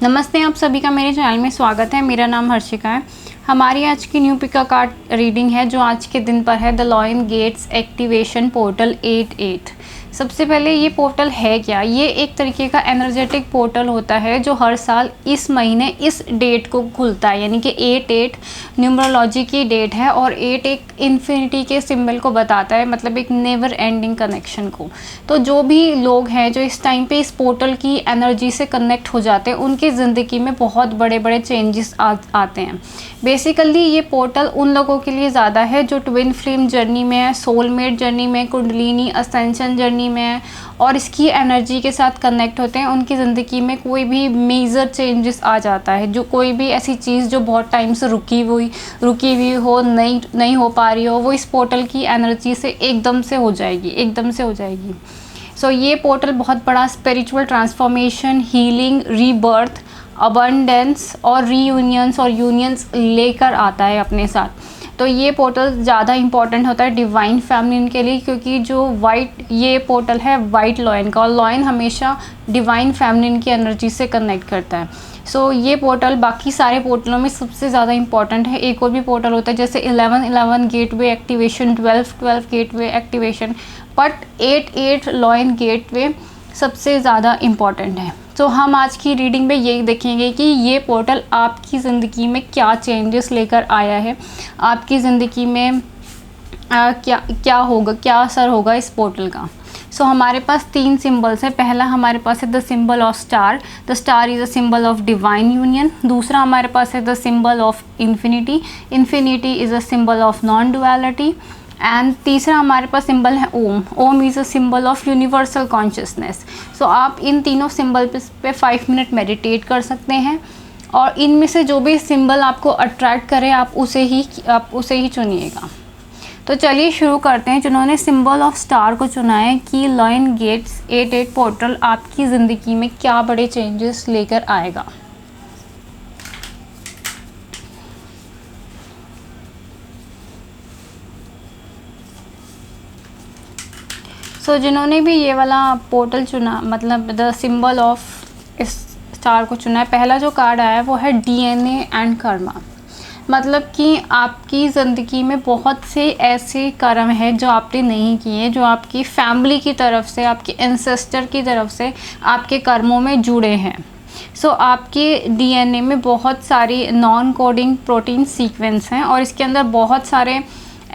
नमस्ते, आप सभी का मेरे चैनल में स्वागत है। मेरा नाम हर्षिका है। हमारी आज की न्यू पिका कार्ड रीडिंग है जो आज के दिन पर है the lion gates activation portal 88। सबसे पहले ये पोर्टल है क्या? ये एक तरीके का एनर्जेटिक पोर्टल होता है जो हर साल इस महीने इस डेट को खुलता है, यानी कि 88 न्यूमरोलॉजी की डेट है और 8 एक इन्फिनिटी के सिंबल को बताता है, मतलब एक नेवर एंडिंग कनेक्शन को। तो जो भी लोग हैं जो इस टाइम पे इस पोर्टल की एनर्जी से कनेक्ट हो जाते हैं, उनकी ज़िंदगी में बहुत बड़े बड़े चेंजेस आते हैं। बेसिकली ये पोर्टल उन लोगों के लिए ज़्यादा है जो ट्विन फ्लेम जर्नी में है, सोलमेट जर्नी में, कुंडलिनी असेंशन जर्नी में है और इसकी एनर्जी के साथ कनेक्ट होते हैं। उनकी ज़िंदगी में कोई भी मेजर चेंजेस आ जाता है, जो कोई भी ऐसी चीज़ जो बहुत टाइम से रुकी हुई हो, नहीं हो पा रही हो, वो इस पोर्टल की एनर्जी से एकदम से हो जाएगी। सो ये पोर्टल बहुत बड़ा spiritual transformation, healing, rebirth, abundance और रीयूनियंस और यूनियंस लेकर आता है अपने साथ। तो ये पोर्टल ज़्यादा इम्पॉर्टेंट होता है डिवाइन फैमिलीन के लिए, क्योंकि जो ये पोर्टल है वाइट लॉयन का, और लॉयन हमेशा डिवाइन फैमिलीन की एनर्जी से कनेक्ट करता है। सो ये पोर्टल बाकी सारे पोर्टलों में सबसे ज़्यादा इम्पॉर्टेंट है। एक और भी पोर्टल होता है जैसे 11-11 gateway activation, 12-12 gateway activation, but 8-8 lion gateway सबसे ज़्यादा इम्पॉर्टेंट है। तो हम आज की रीडिंग में यही देखेंगे कि ये पोर्टल आपकी ज़िंदगी में क्या चेंजेस लेकर आया है, आपकी ज़िंदगी में क्या होगा, क्या असर होगा इस पोर्टल का। सो हमारे पास 3 सिंबल्स है। पहला हमारे पास है the symbol of star. The star is a symbol of divine union. दूसरा हमारे पास है the symbol of infinity. Infinity is a symbol of non duality. And तीसरा हमारे पास सिंबल है Om. Om is a symbol of universal consciousness. So आप इन तीनों सिंबल पे 5 मिनट मेडिटेट कर सकते हैं और इनमें से जो भी सिंबल आपको अट्रैक्ट करे आप उसे ही चुनिएगा। तो चलिए शुरू करते हैं। जिन्होंने सिंबल ऑफ स्टार को चुना है कि लॉयन गेट्स 88 पोर्टल आपकी ज़िंदगी में क्या बड़े चेंजेस लेकर आएगा। जिन्होंने भी ये वाला पोर्टल चुना, मतलब द सिंबल ऑफ इस स्टार को चुना है, पहला जो कार्ड आया है वो है डीएनए एंड कर्मा। मतलब कि आपकी ज़िंदगी में बहुत से ऐसे कर्म हैं जो आपने नहीं किए, जो आपकी फैमिली की तरफ से, आपके एंसेस्टर की तरफ से आपके कर्मों में जुड़े हैं। आपके डीएनए में बहुत सारी नॉन कोडिंग प्रोटीन सीक्वेंस हैं और इसके अंदर बहुत सारे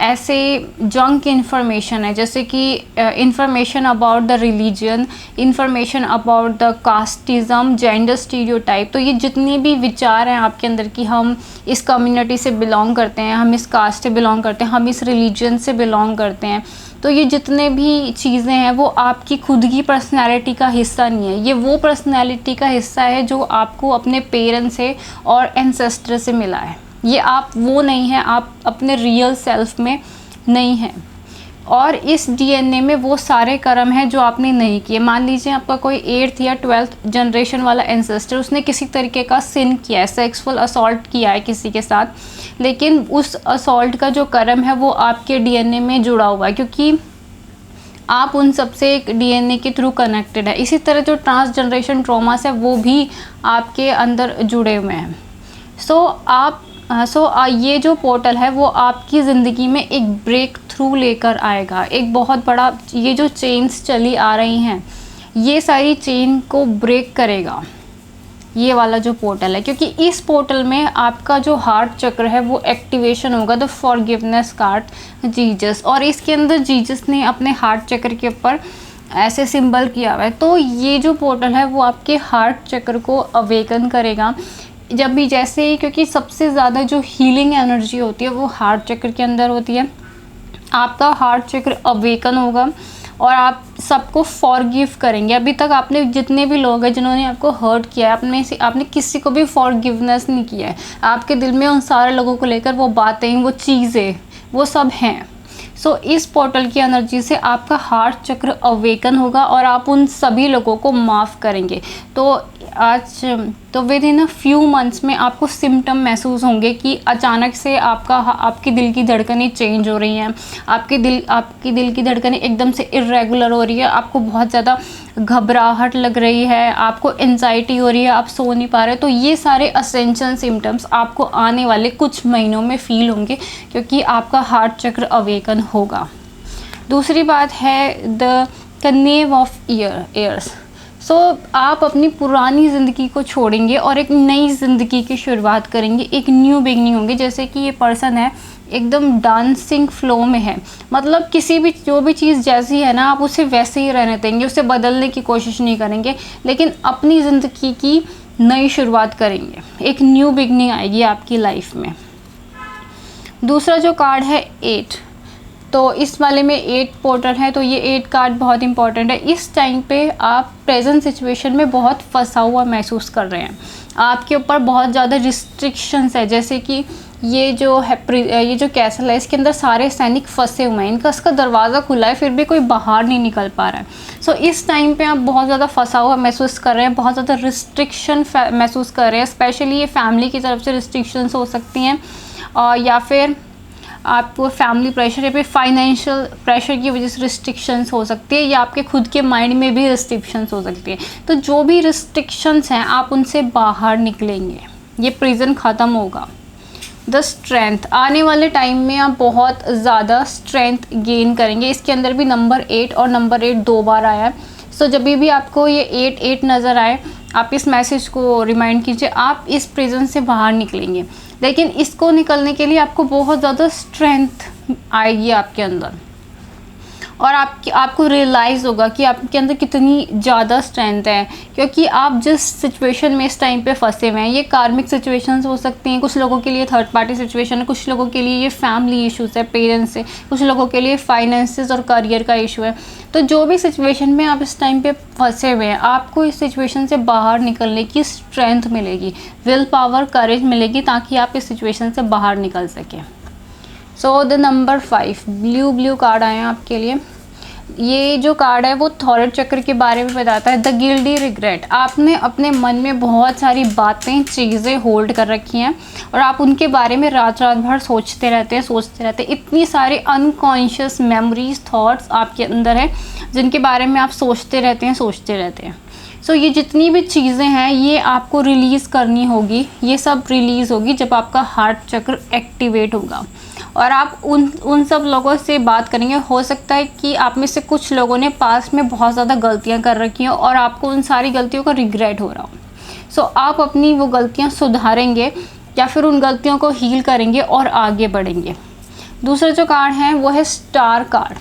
ऐसे जंक इन्फॉर्मेशन है, जैसे कि information about the religion, information about the casteism, gender stereotype. तो ये जितनी भी विचार हैं आपके अंदर कि हम इस कम्युनिटी से बिलोंग करते हैं, हम इस कास्ट से बिलोंग करते हैं, हम इस रिलीजन से बिलोंग करते हैं, तो ये जितने भी चीज़ें हैं वो आपकी खुद की पर्सनैलिटी का हिस्सा नहीं है। ये वो पर्सनैलिटी का हिस्सा है जो आपको अपने पेरेंट्स से और एंसेस्टर से मिला है। ये आप वो नहीं हैं, आप अपने रियल सेल्फ में नहीं हैं। और इस डीएनए में वो सारे कर्म हैं जो आपने नहीं किए। मान लीजिए आपका कोई 8th या 12th जनरेशन वाला एंसेस्टर, उसने किसी तरीके का सिन किया है, सेक्सुअल असॉल्ट किया है किसी के साथ, लेकिन उस असॉल्ट का जो कर्म है वो आपके डीएनए में जुड़ा हुआ है, क्योंकि आप उन सबसे एक डीएनए के थ्रू कनेक्टेड है। इसी तरह जो ट्रांस जनरेशन ट्रॉमास है वो भी आपके अंदर जुड़े हुए हैं। ये जो पोर्टल है वो आपकी ज़िंदगी में एक ब्रेक थ्रू लेकर आएगा। एक बहुत बड़ा, ये जो चेन्स चली आ रही हैं ये सारी चेन को ब्रेक करेगा ये वाला जो पोर्टल है, क्योंकि इस पोर्टल में आपका जो हार्ट चक्र है वो एक्टिवेशन होगा। द फॉरगिवनेस कार्ड जीसस, और इसके अंदर जीसस ने अपने हार्ट चक्र के ऊपर ऐसे सिंबल किया हुआ है। तो ये जो पोर्टल है वो आपके हार्ट चक्र को अवेकन करेगा। जब भी जैसे ही, क्योंकि सबसे ज़्यादा जो हीलिंग एनर्जी होती है वो हार्ट चक्र के अंदर होती है, आपका हार्ट चक्र अवेकन होगा और आप सबको फॉरगिव करेंगे। अभी तक आपने जितने भी लोग हैं जिन्होंने आपको हर्ट किया है, आपने किसी को भी फॉरगिवनेस नहीं किया है। आपके दिल में उन सारे लोगों को लेकर वो बातें, वो चीज़ें, वो सब हैं। इस पोर्टल की एनर्जी से आपका हार्ट चक्र अवेकन होगा और आप उन सभी लोगों को माफ़ करेंगे। तो with in a few months में आपको सिम्टम महसूस होंगे कि अचानक से आपकी दिल की धड़कनें चेंज हो रही हैं, आपकी दिल की धड़कनें एकदम से इरेगुलर हो रही है, आपको बहुत ज़्यादा घबराहट लग रही है, आपको एंजाइटी हो रही है, आप सो नहीं पा रहे, तो ये सारे असेंशियल सिम्टम्स आपको आने वाले कुछ महीनों में फील होंगे, क्योंकि आपका हार्ट चक्र अवेकन होगा। दूसरी बात है द कनेव ऑफ ईयर्स। सो आप अपनी पुरानी ज़िंदगी को छोड़ेंगे और एक नई ज़िंदगी की शुरुआत करेंगे, एक न्यू बिगनिंग होंगी। जैसे कि ये पर्सन है एकदम डांसिंग फ्लो में है, मतलब किसी भी जो भी चीज़ जैसी है ना, आप उसे वैसे ही रहने देंगे, उसे बदलने की कोशिश नहीं करेंगे, लेकिन अपनी ज़िंदगी की नई शुरुआत करेंगे, एक न्यू बिगनिंग आएगी आपकी लाइफ में। दूसरा जो कार्ड है 8, तो इस वाले में 8 पोर्टल है, तो ये 8 कार्ड बहुत इंपॉर्टेंट है। इस टाइम पे आप प्रेजेंट सिचुएशन में बहुत फंसा हुआ महसूस कर रहे हैं, आपके ऊपर बहुत ज़्यादा रिस्ट्रिक्शंस है। जैसे कि ये जो कैसल है, इसके अंदर सारे सैनिक फंसे हुए हैं, इसका दरवाज़ा खुला है, फिर भी कोई बाहर नहीं निकल पा रहा है। सो इस टाइम पे आप बहुत ज़्यादा फंसा हुआ महसूस कर रहे हैं, बहुत ज़्यादा रिस्ट्रिक्शन महसूस कर रहे हैं। स्पेशली ये फैमिली की तरफ से रिस्ट्रिक्शंस हो सकती हैं, या फिर आपको फैमिली प्रेशर या फिर फाइनेंशियल प्रेशर की वजह से रिस्ट्रिक्शंस हो सकती है, या आपके खुद के माइंड में भी रिस्ट्रिक्शंस हो सकती है। तो जो भी रिस्ट्रिक्शंस हैं, आप उनसे बाहर निकलेंगे, ये प्रिजन ख़त्म होगा। द स्ट्रेंथ, आने वाले टाइम में आप बहुत ज़्यादा स्ट्रेंथ गेन करेंगे। इसके अंदर भी नंबर 8 और नंबर 8 2 बार आया है। सो जब भी आपको ये 8 नज़र आए, आप इस मैसेज को रिमाइंड कीजिए, आप इस प्रिजन से बाहर निकलेंगे। लेकिन इसको निकलने के लिए आपको बहुत ज़्यादा स्ट्रेंथ आएगी आपके अंदर, और आपको रियलाइज़ होगा कि आपके अंदर कितनी ज़्यादा स्ट्रेंथ है, क्योंकि आप जिस सिचुएशन में इस टाइम पे फंसे हुए हैं, ये कार्मिक सिचुएशंस हो सकती हैं, कुछ लोगों के लिए थर्ड पार्टी सिचुएशन है, कुछ लोगों के लिए ये फैमिली इश्यूज़ है पेरेंट्स से, कुछ लोगों के लिए फाइनेंसेस और करियर का इशू है। तो जो भी सिचुएशन में आप इस टाइम पे फंसे हुए हैं, आपको इस सिचुएशन से बाहर निकलने की स्ट्रेंथ मिलेगी, विल पावर, करेज मिलेगी, ताकि आप इस सिचुएशन से बाहर निकल सकें। So the number 5 blue card आए हैं आपके लिए। ये जो कार्ड है वो थॉरड चक्र के बारे में बताता है, द गिल्टी रिग्रेट। आपने अपने मन में बहुत सारी बातें, चीज़ें होल्ड कर रखी हैं, और आप उनके बारे में रात भर सोचते रहते हैं। इतनी सारी अनकॉन्शियस मेमोरीज, थॉट्स आपके अंदर है, जिनके बारे में आप सोचते रहते हैं। सो ये जितनी भी चीज़ें हैं, ये आपको रिलीज़ करनी होगी। ये सब रिलीज़ होगी जब आपका हार्ट चक्र एक्टिवेट होगा, और आप उन सब लोगों से बात करेंगे। हो सकता है कि आप में से कुछ लोगों ने पास्ट में बहुत ज़्यादा गलतियां कर रखी हैं, और आपको उन सारी गलतियों का रिग्रेट हो रहा हो। सो आप अपनी वो गलतियां सुधारेंगे, या फिर उन गलतियों को हील करेंगे और आगे बढ़ेंगे। दूसरा जो कार्ड है वो है स्टार कार्ड,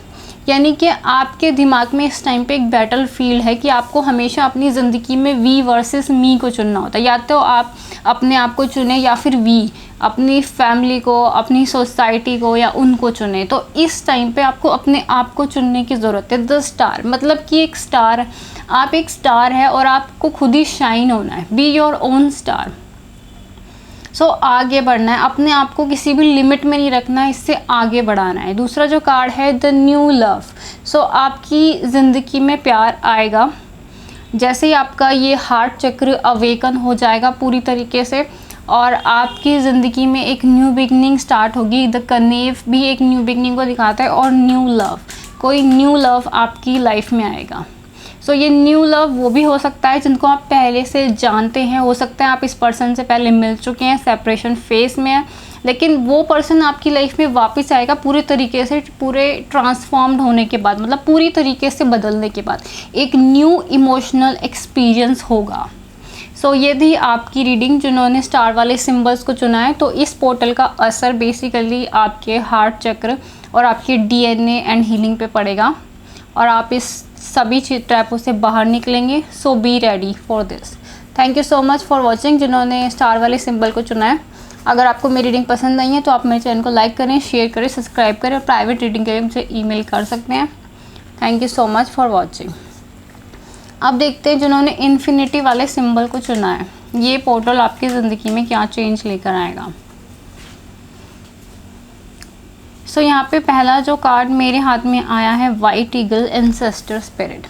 यानी कि आपके दिमाग में इस टाइम पे एक बैटल फील्ड है कि आपको हमेशा अपनी ज़िंदगी में वी वर्सेस मी को चुनना होता है। या तो आप अपने आप को चुने, या फिर वी अपनी फैमिली को, अपनी सोसाइटी को, या उनको चुने। तो इस टाइम पे आपको अपने आप को चुनने की ज़रूरत है। द स्टार मतलब कि एक स्टार, आप एक स्टार है, और आपको खुद ही शाइन होना है। Be your own star. So आगे बढ़ना है, अपने आप को किसी भी लिमिट में नहीं रखना है, इससे आगे बढ़ाना है। दूसरा जो कार्ड है द न्यू लव। सो आपकी ज़िंदगी में प्यार आएगा जैसे ही आपका ये हार्ट चक्र अवेकन हो जाएगा पूरी तरीके से, और आपकी ज़िंदगी में एक न्यू बिगनिंग स्टार्ट होगी। द कनेव भी एक न्यू बिगनिंग को दिखाता है, और न्यू लव, कोई न्यू लव आपकी लाइफ में आएगा। सो ये न्यू लव वो भी हो सकता है जिनको आप पहले से जानते हैं। हो सकता है आप इस पर्सन से पहले मिल चुके हैं, सेपरेशन फेस में है, लेकिन वो पर्सन आपकी लाइफ में वापस आएगा पूरे तरीके से, पूरे ट्रांसफॉर्म्ड होने के बाद, मतलब पूरी तरीके से बदलने के बाद एक न्यू इमोशनल एक्सपीरियंस होगा। सो ये थी आपकी रीडिंग जिन्होंने स्टार वाले सिंबल्स को चुना है। तो इस पोर्टल का असर बेसिकली आपके हार्ट चक्र और आपके डीएनए एंड हीलिंग पे पड़ेगा, और आप इस सभी ट्रैपों से बाहर निकलेंगे। So be ready for this. Thank you so much for watching जिन्होंने स्टार वाले सिंबल को चुना है। अगर आपको मेरी रीडिंग पसंद आई है तो आप मेरे चैनल को लाइक करें, शेयर करें, सब्सक्राइब करें, और प्राइवेट रीडिंग के लिए मुझे ईमेल कर सकते हैं। Thank you so much for watching. अब देखते हैं जिन्होंने इन्फिनिटी वाले सिंबल को चुना है, ये पोर्टल आपकी ज़िंदगी में क्या चेंज लेकर आएगा। सो यहाँ पे पहला जो कार्ड मेरे हाथ में आया है वाइट ईगल एंसेस्टर स्पिरिट।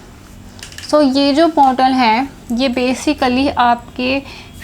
सो ये जो पोर्टल है ये बेसिकली आपके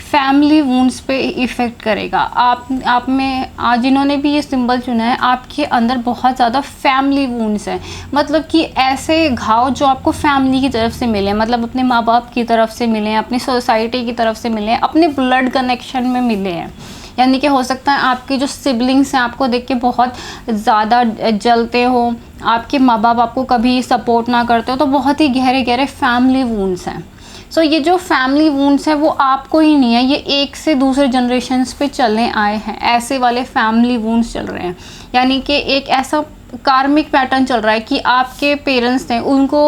फैमिली वूंड्स पे इफ़ेक्ट करेगा। आप में आज जिन्होंने भी ये सिंबल चुना है, आपके अंदर बहुत ज़्यादा फैमिली वूंड्स हैं। मतलब कि ऐसे घाव जो आपको फैमिली की तरफ से मिले, मतलब अपने माँ बाप की तरफ से मिले हैं, अपनी सोसाइटी की तरफ से मिले हैं, अपने ब्लड कनेक्शन में मिले हैं। यानी कि हो सकता है आपके जो सिबलिंग्स हैं आपको देख के बहुत ज़्यादा जलते हो, आपके माँ बाप आपको कभी सपोर्ट ना करते हो, तो बहुत ही गहरे गहरे फैमिली वूंड्स हैं। सो ये जो फैमिली वूंड्स हैं वो आपको ही नहीं है, ये एक से दूसरे जनरेशन्स पे चलने आए हैं। ऐसे वाले फैमिली वूंड्स चल रहे हैं, यानी कि एक ऐसा कार्मिक पैटर्न चल रहा है कि आपके पेरेंट्स ने उनको,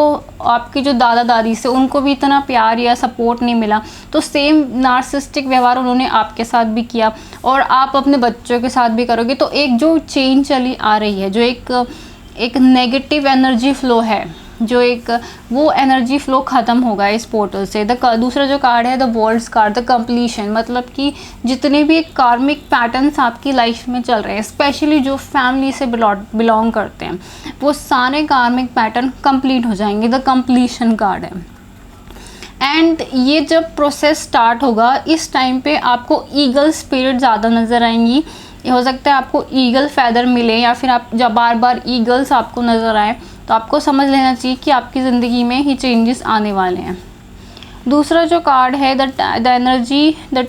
आपके जो दादा दादी से उनको भी इतना प्यार या सपोर्ट नहीं मिला, तो सेम नार्सिस्टिक व्यवहार उन्होंने आपके साथ भी किया और आप अपने बच्चों के साथ भी करोगे। तो एक जो चेंज चली आ रही है, जो एक नेगेटिव एनर्जी फ्लो है, जो एक वो एनर्जी फ्लो ख़त्म होगा इस पोर्टल से। दूसरा जो कार्ड है the world's card, the completion, मतलब कि जितने भी कार्मिक पैटर्न्स आपकी लाइफ में चल रहे हैं, स्पेशली जो फैमिली से बिलोंग करते हैं, वो सारे कार्मिक पैटर्न कंप्लीट हो जाएंगे। द कंप्लीशन कार्ड है। एंड ये जब प्रोसेस स्टार्ट होगा, इस टाइम पे आपको ईगल स्पिरिट ज़्यादा नज़र आएंगी। ये हो सकता है आपको ईगल फैदर मिले, या फिर आप जब बार बार ईगल्स आपको नज़र आए तो आपको समझ लेना चाहिए कि आपकी ज़िंदगी में ही चेंजेस आने वाले हैं। दूसरा जो कार्ड है the energy, the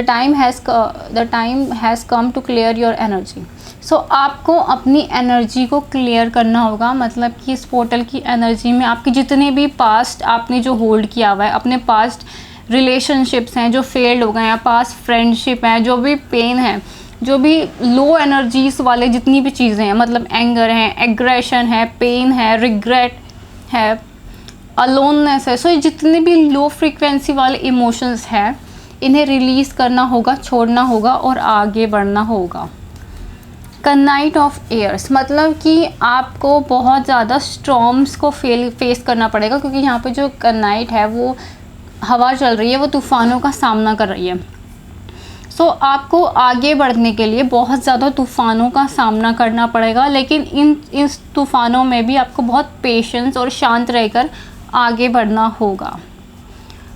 time has come to clear your energy. So आपको अपनी एनर्जी को क्लियर करना होगा। मतलब कि इस पोर्टल की एनर्जी में आपके जितने भी पास्ट आपने जो होल्ड किया हुआ है, अपने पास्ट रिलेशनशिप्स हैं जो फेल्ड हो गए हैं, पास्ट फ्रेंडशिप हैं, जो भी पेन है, जो भी लो एनर्जीज वाले जितनी भी चीज़ें हैं, मतलब एंगर है, एग्रेशन है, पेन है, रिग्रेट है, अलोननेस है, सो जितने भी लो फ्रीक्वेंसी वाले इमोशंस हैं, इन्हें रिलीज़ करना होगा, छोड़ना होगा और आगे बढ़ना होगा। नाइट ऑफ एयर्स, मतलब कि आपको बहुत ज़्यादा स्टॉर्म्स को फेस करना पड़ेगा, क्योंकि यहाँ पे जो नाइट है वो हवा चल रही है, वो तूफ़ानों का सामना कर रही है। सो आपको आगे बढ़ने के लिए बहुत ज़्यादा तूफ़ानों का सामना करना पड़ेगा, लेकिन इस तूफ़ानों में भी आपको बहुत पेशेंस और शांत रहकर आगे बढ़ना होगा।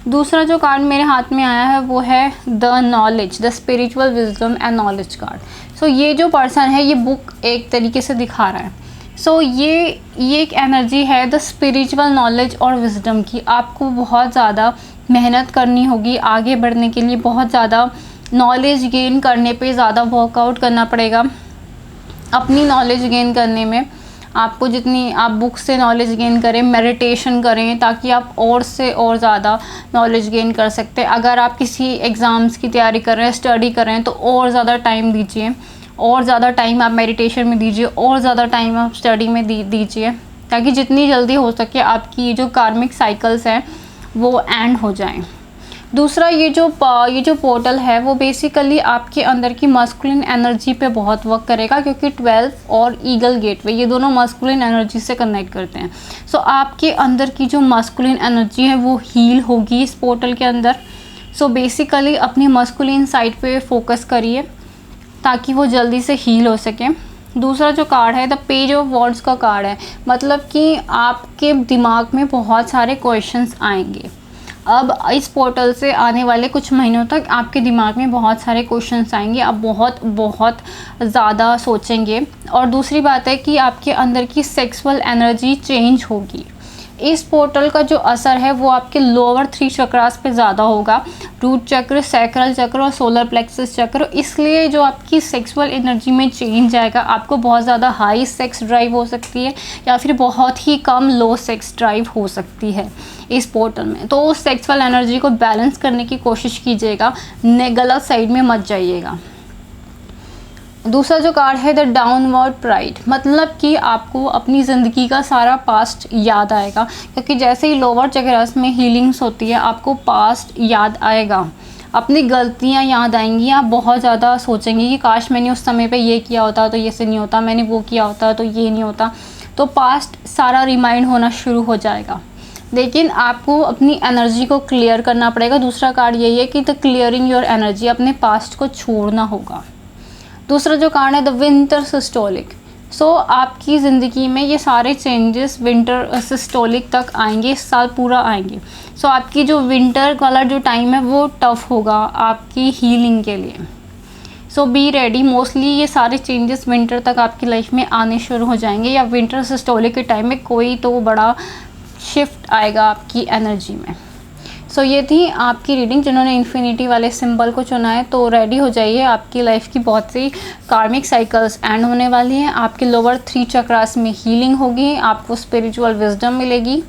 दूसरा जो कार्ड मेरे हाथ में आया है वो है the knowledge, the spiritual wisdom and knowledge card. So ये जो पर्सन है, ये बुक एक तरीके से दिखा रहा है। सो ये एक एनर्जी है द स्पिरिचुअल नॉलेज और विजडम की। आपको बहुत ज़्यादा मेहनत करनी होगी आगे बढ़ने के लिए, बहुत ज़्यादा नॉलेज गेन करने पे ज़्यादा वर्कआउट करना पड़ेगा। अपनी नॉलेज गेन करने में आपको जितनी आप बुक से नॉलेज गेन करें, मेडिटेशन करें, ताकि आप और से और ज़्यादा नॉलेज गेन कर सकते हैं। अगर आप किसी एग्ज़ाम्स की तैयारी कर रहे हैं, स्टडी कर रहे हैं, तो और ज़्यादा टाइम दीजिए, और ज़्यादा टाइम आप मेडिटेशन में दीजिए, और ज़्यादा टाइम आप स्टडी में दीजिए, ताकि जितनी जल्दी हो सके आपकी जो कार्मिक साइकिल्स हैं वो एंड हो जाएं। दूसरा, ये जो पोर्टल है वो बेसिकली आपके अंदर की मस्कुलिन एनर्जी पे बहुत वर्क करेगा, क्योंकि 12 और ईगल गेटवे ये दोनों मस्कुलिन एनर्जी से कनेक्ट करते हैं। सो आपके अंदर की जो मस्कुलिन एनर्जी है वो हील होगी इस पोर्टल के अंदर। सो बेसिकली अपनी मस्कुलिन साइड पे फोकस करिए ताकि वो जल्दी से हील हो सके। दूसरा जो कार्ड है द पेज ऑफ वॉन्ड्स का कार्ड है, मतलब कि आपके दिमाग में बहुत सारे क्वेश्चंस आएंगे। अब इस पोर्टल से आने वाले कुछ महीनों तक आपके दिमाग में बहुत सारे क्वेश्चंस आएंगे, आप बहुत ज़्यादा सोचेंगे। और दूसरी बात है कि आपके अंदर की सेक्सुअल एनर्जी चेंज होगी। इस पोर्टल का जो असर है वो आपके लोअर 3 चक्रास पे ज़्यादा होगा, रूट चक्र, सैक्रल चक्र और सोलर प्लेक्सस चक्र। इसलिए जो आपकी सेक्सुअल एनर्जी में चेंज आएगा, आपको बहुत ज़्यादा हाई सेक्स ड्राइव हो सकती है या फिर बहुत ही कम लो सेक्स ड्राइव हो सकती है इस पोर्टल में। तो उस सेक्सुअल एनर्जी को बैलेंस करने की कोशिश कीजिएगा, गलत साइड में मत जाइएगा। दूसरा जो कार्ड है द डाउनवर्ड प्राइड, मतलब कि आपको अपनी ज़िंदगी का सारा पास्ट याद आएगा, क्योंकि जैसे ही लोअर चक्रास में हीलिंग्स होती है आपको पास्ट याद आएगा, अपनी गलतियां याद आएंगी। आप बहुत ज़्यादा सोचेंगे कि काश मैंने उस समय पे ये किया होता तो ये से नहीं होता, मैंने वो किया होता तो ये नहीं होता। तो पास्ट सारा रिमाइंड होना शुरू हो जाएगा, लेकिन आपको अपनी एनर्जी को क्लियर करना पड़ेगा। दूसरा कार्ड यही है कि द क्लियरिंग योर एनर्जी, अपने पास्ट को छोड़ना होगा। दूसरा जो कार्ड है द विंटर सिस्टोलिक, सो आपकी ज़िंदगी में ये सारे चेंजेस विंटर सिस्टोलिक तक आएंगे, इस साल पूरा आएंगे। सो आपकी जो विंटर वाला जो टाइम है वो टफ होगा आपकी हीलिंग के लिए। सो बी रेडी। मोस्टली ये सारे चेंजेस विंटर तक आपकी लाइफ में आने शुरू हो जाएंगे, या विंटर सिस्टोलिक के टाइम में कोई तो बड़ा शिफ्ट आएगा आपकी एनर्जी में। सो ये थी आपकी रीडिंग। जिन्होंने इन्फिनिटी वाले सिंबल को चुना है तो रेडी हो जाइए, आपकी लाइफ की बहुत सी कार्मिक साइकिल्स एंड होने वाली हैं। आपके लोअर 3 चक्रास में हीलिंग होगी, आपको स्पिरिचुअल विजडम मिलेगी,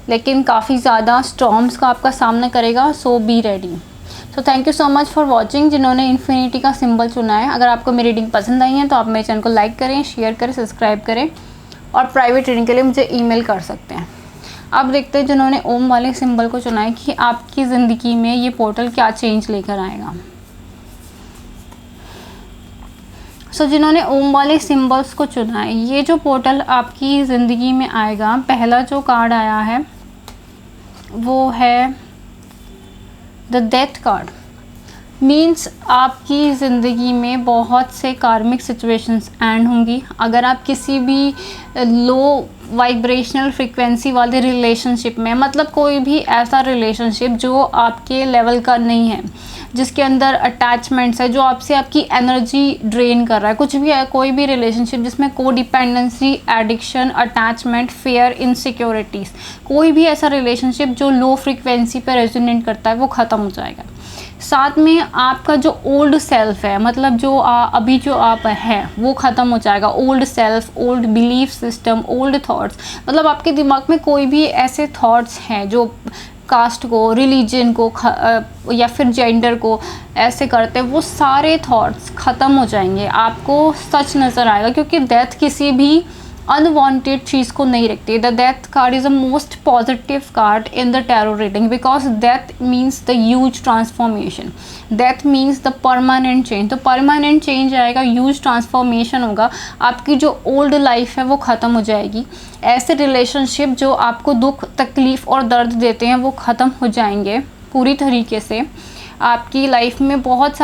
लेकिन काफ़ी ज़्यादा स्टॉर्म्स का आपका सामना करेगा। So be ready. So thank you so much for watching. जिन्होंने इन्फिनिटी का सिंबल चुना है, अगर आपको मेरी रीडिंग पसंद आई है तो आप मेरे चैनल को लाइक करें, शेयर करें, सब्सक्राइब करें, और प्राइवेट रीडिंग के लिए मुझे ईमेल कर सकते हैं। अब देखते हैं जिन्होंने ओम वाले सिंबल को चुना है कि आपकी ज़िंदगी में ये पोर्टल क्या चेंज लेकर आएगा। सो जिन्होंने ओम वाले सिंबल्स को चुना है, ये जो पोर्टल आपकी ज़िंदगी में आएगा, पहला जो कार्ड आया है वो है द डेथ कार्ड। मीन्स आपकी ज़िंदगी में बहुत से कार्मिक सिचुएशंस एंड होंगी। अगर आप किसी भी लो वाइब्रेशनल फ्रिक्वेंसी वाले रिलेशनशिप में, मतलब कोई भी ऐसा रिलेशनशिप जो आपके लेवल का नहीं है, जिसके अंदर अटैचमेंट्स है, जो आपसे आपकी एनर्जी ड्रेन कर रहा है, कुछ भी है, कोई भी रिलेशनशिप जिसमें को dependency, addiction, attachment, fear, insecurities, कोई भी ऐसा रिलेशनशिप जो लो फ्रिक्वेंसी पर रेजोनेट करता है वो ख़त्म हो जाएगा। साथ में आपका जो ओल्ड सेल्फ है, मतलब जो अभी जो आप हैं वो ख़त्म हो जाएगा। Old self, old belief system, old thoughts, मतलब आपके दिमाग में कोई भी ऐसे थॉट्स हैं जो कास्ट को, रिलीजन को या फिर जेंडर को ऐसे करते हैं, वो सारे थॉट्स ख़त्म हो जाएंगे। आपको सच नज़र आएगा, क्योंकि डेथ किसी भी अनवांटेड चीज़ को नहीं रखती। The death card is the most positive card in the tarot reading, because death means the huge transformation, death means the permanent change. तो परमानेंट चेंज आएगा, ह्यूज ट्रांसफॉर्मेशन होगा, आपकी जो ओल्ड लाइफ है वो ख़त्म हो जाएगी। ऐसे रिलेशनशिप जो आपको दुख, तकलीफ़ और दर्द देते हैं वो ख़त्म हो जाएंगे पूरी तरीके से। आपकी लाइफ में बहुत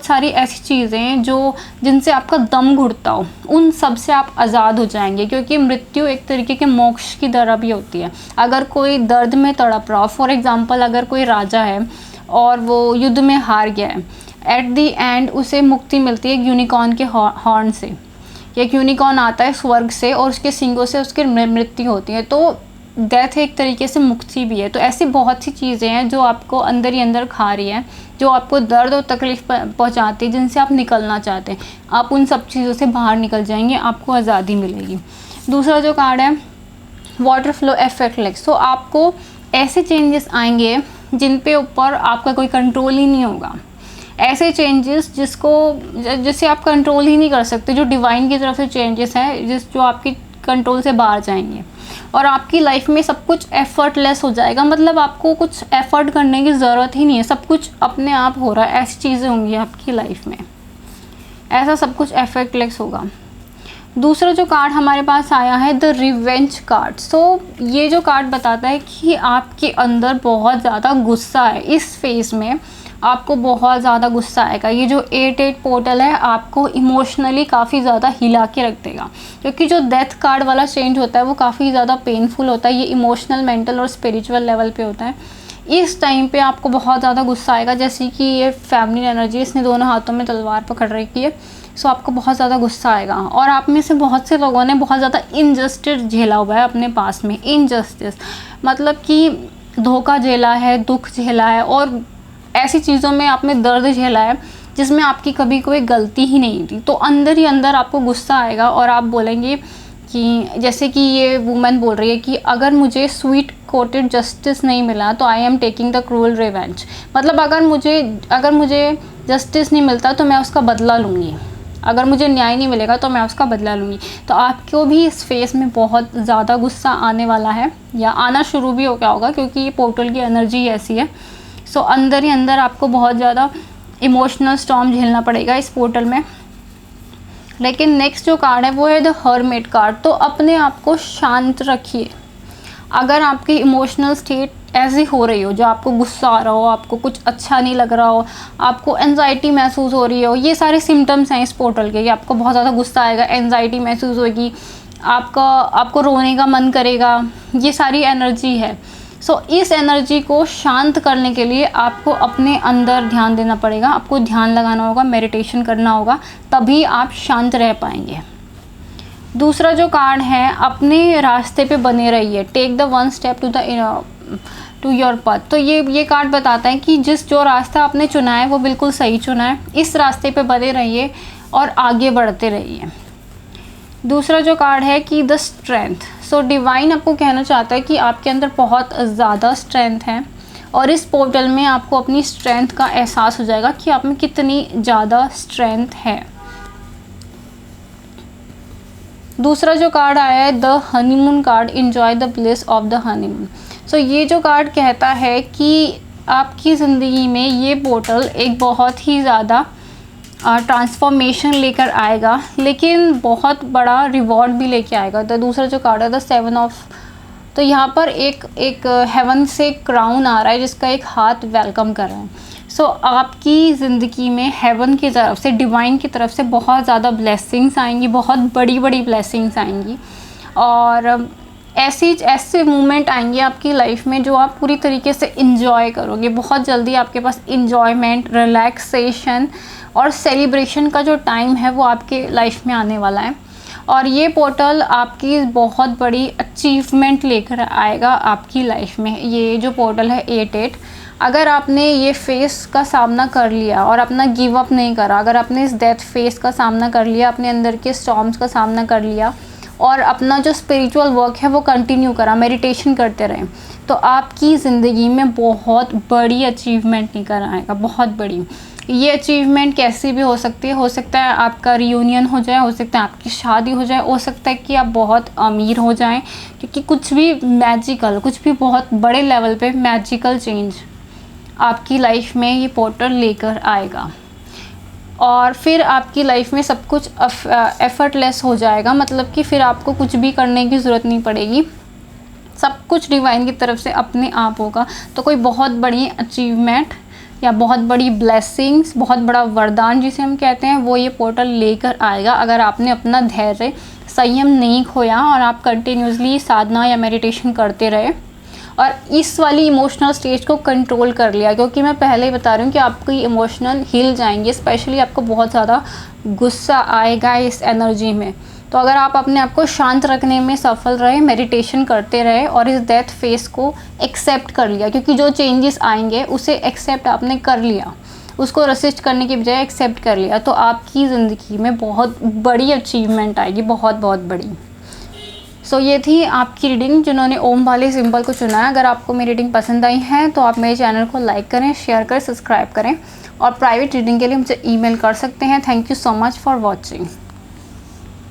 सारी ऐसी चीज़ें जिनसे आपका दम घुटता हो, उन सब से आप आज़ाद हो जाएंगे, क्योंकि मृत्यु एक तरीके के मोक्ष की तरह भी होती है। अगर कोई दर्द में तड़प रहा हो, फॉर एग्जांपल अगर कोई राजा है और वो युद्ध में हार गया है, एट दी एंड उसे मुक्ति मिलती है यूनिकॉर्न के हॉर्न से। एक यूनिकॉर्न आता है स्वर्ग से और उसके सींगों से उसकी मृत्यु होती है। तो डेथ एक तरीके से मुक्ति भी है। तो ऐसी बहुत सी चीज़ें हैं जो आपको अंदर ही अंदर खा रही हैं, जो आपको दर्द और तकलीफ़ पहुंचाती है, जिनसे आप निकलना चाहते हैं। आप उन सब चीज़ों से बाहर निकल जाएंगे, आपको आज़ादी मिलेगी। दूसरा जो कार्ड है वाटर फ्लो इफेक्ट लेक्स। तो आपको ऐसे चेंजेस आएंगे जिन पे ऊपर आपका कोई कंट्रोल ही नहीं होगा। ऐसे चेंजेस जिसे आप कंट्रोल ही नहीं कर सकते, जो डिवाइन की तरफ से चेंजेस हैं, जो आपकी कंट्रोल से बाहर जाएंगे, और आपकी लाइफ में सब कुछ एफर्टलेस हो जाएगा। मतलब आपको कुछ एफर्ट करने की ज़रूरत ही नहीं है, सब कुछ अपने आप हो रहा है। ऐसी चीज़ें होंगी आपकी लाइफ में, ऐसा सब कुछ एफर्टलेस होगा। दूसरा जो कार्ड हमारे पास आया है द रिवेंज कार्ड। सो ये जो कार्ड बताता है कि आपके अंदर बहुत ज़्यादा गुस्सा है। इस फेज़ में आपको बहुत ज़्यादा गुस्सा आएगा। ये जो 8-8 पोर्टल है आपको इमोशनली काफ़ी ज़्यादा हिला के रख देगा, क्योंकि जो डेथ कार्ड वाला चेंज होता है वो काफ़ी ज़्यादा पेनफुल होता है। ये इमोशनल, मेंटल और स्पिरिचुअल लेवल पे होता है। इस टाइम पे आपको बहुत ज़्यादा गुस्सा आएगा, जैसे कि ये फेमिनिन एनर्जी, इसने दोनों हाथों में तलवार पकड़ रखी है। सो आपको बहुत ज़्यादा गुस्सा आएगा। और आप में से बहुत से लोगों ने बहुत ज़्यादा इनजस्टिस झेला हुआ है अपने पास में। इनजस्टिस मतलब कि धोखा झेला है, दुख झेला है, और ऐसी चीज़ों में आपने दर्द झेला है जिसमें आपकी कभी कोई गलती ही नहीं थी। तो अंदर ही अंदर आपको गुस्सा आएगा और आप बोलेंगे कि, जैसे कि ये वुमेन बोल रही है कि अगर मुझे स्वीट कोटेड जस्टिस नहीं मिला तो I am taking the cruel revenge. मतलब अगर मुझे जस्टिस नहीं मिलता तो मैं उसका बदला लूँगी, अगर मुझे न्याय नहीं मिलेगा तो मैं उसका बदला लूँगी। तो आपको भी इस फेस में बहुत ज़्यादा गुस्सा आने वाला है, या आना शुरू भी हो गया होगा, क्योंकि ये पोर्टल की एनर्जी ऐसी है। सो अंदर ही अंदर आपको बहुत ज़्यादा इमोशनल स्टॉर्म झेलना पड़ेगा इस पोर्टल में। लेकिन नेक्स्ट जो कार्ड है वो है द हर्मिट कार्ड। तो अपने आप को शांत रखिए। अगर आपकी इमोशनल स्टेट ऐसी हो रही हो, जो आपको गुस्सा आ रहा हो, आपको कुछ अच्छा नहीं लग रहा हो, आपको एंजाइटी महसूस हो रही हो, ये सारे सिम्टम्स हैं इस पोर्टल के कि आपको बहुत ज़्यादा गुस्सा आएगा, एंजाइटी महसूस होगी, आपको रोने का मन करेगा, ये सारी एनर्जी है। सो इस एनर्जी को शांत करने के लिए आपको अपने अंदर ध्यान देना पड़ेगा, आपको ध्यान लगाना होगा, मेडिटेशन करना होगा, तभी आप शांत रह पाएंगे। दूसरा जो कार्ड है, अपने रास्ते पे बने रहिए, take the one step to your path. तो ये कार्ड बताता है कि जो रास्ता आपने चुना है वो बिल्कुल सही चुना है, इस रास्ते पे बने रहिए और आगे बढ़ते रहिए। दूसरा जो कार्ड है कि द स्ट्रेंथ। सो डिवाइन आपको कहना चाहता है कि आपके अंदर बहुत ज़्यादा स्ट्रेंथ है और इस पोर्टल में आपको अपनी स्ट्रेंथ का एहसास हो जाएगा कि आप में कितनी ज़्यादा स्ट्रेंथ है। दूसरा जो कार्ड आया है, the honeymoon card, enjoy the bliss of the honeymoon. So ये जो कार्ड कहता है कि आपकी ज़िंदगी में ये पोर्टल एक बहुत ही ज़्यादा ट्रांसफॉर्मेशन लेकर आएगा, लेकिन बहुत बड़ा रिवॉर्ड भी लेके आएगा। तो दूसरा जो कार्ड है, द सेवन ऑफ, तो यहाँ पर एक हेवन से क्राउन आ रहा है जिसका एक हाथ वेलकम कर रहा है। सो आपकी ज़िंदगी में हेवन की तरफ से, डिवाइन की तरफ से बहुत ज़्यादा ब्लेसिंग्स आएंगी, बहुत बड़ी बड़ी ब्लेसिंग्स आएंगी और ऐसे मोमेंट आएंगे आपकी लाइफ में जो आप पूरी तरीके से इंजॉय करोगे। बहुत जल्दी आपके पास इंजॉयमेंट, रिलैक्सेशन और सेलिब्रेशन का जो टाइम है वो आपके लाइफ में आने वाला है और ये पोर्टल आपकी बहुत बड़ी अचीवमेंट लेकर आएगा आपकी लाइफ में। ये जो पोर्टल है 8-8, अगर आपने ये फेस का सामना कर लिया और अपना गिव अप नहीं करा, अगर आपने इस डेथ फेस का सामना कर लिया, अपने अंदर के स्टॉर्म्स का सामना कर लिया और अपना जो स्पिरिचुअल वर्क है वो कंटिन्यू करा, मेडिटेशन करते रहें, तो आपकी ज़िंदगी में बहुत बड़ी अचीवमेंट निकल आएगा, बहुत बड़ी। ये अचीवमेंट कैसी भी हो सकती है, हो सकता है आपका रियूनियन हो जाए, हो सकता है आपकी शादी हो जाए, हो सकता है कि आप बहुत अमीर हो जाएं, क्योंकि कुछ भी मैजिकल, कुछ भी बहुत बड़े लेवल पे मैजिकल चेंज आपकी लाइफ में ये पोर्टल लेकर आएगा और फिर आपकी लाइफ में सब कुछ एफर्टलेस हो जाएगा। मतलब कि फिर आपको कुछ भी करने की ज़रूरत नहीं पड़ेगी, सब कुछ डिवाइन की तरफ से अपने आप होगा। तो कोई बहुत बड़ी अचीवमेंट या बहुत बड़ी ब्लेसिंग्स, बहुत बड़ा वरदान जिसे हम कहते हैं, वो ये पोर्टल लेकर आएगा अगर आपने अपना धैर्य, संयम नहीं खोया और आप कंटिन्यूसली साधना या मेडिटेशन करते रहे और इस वाली इमोशनल स्टेज को कंट्रोल कर लिया। क्योंकि मैं पहले ही बता रही हूँ कि आपकी इमोशनल हिल जाएंगे, स्पेशली आपको बहुत ज़्यादा गुस्सा आएगा इस एनर्जी में। तो अगर आप अपने आप को शांत रखने में सफल रहे, मेडिटेशन करते रहे और इस डेथ फेस को एक्सेप्ट कर लिया, क्योंकि जो चेंजेस आएंगे उसे एक्सेप्ट आपने कर लिया, उसको रेसिस्ट करने की बजाय एक्सेप्ट कर लिया, तो आपकी ज़िंदगी में बहुत बड़ी अचीवमेंट आएगी, बहुत बहुत बड़ी। सो ये थी आपकी रीडिंग जिन्होंने ओम वाले सिंबल को चुना है। अगर आपको मेरी रीडिंग पसंद आई है तो आप मेरे चैनल को लाइक करें, शेयर करें, सब्सक्राइब करें और प्राइवेट रीडिंग के लिए मुझे ईमेल कर सकते हैं। Thank you so much for watching.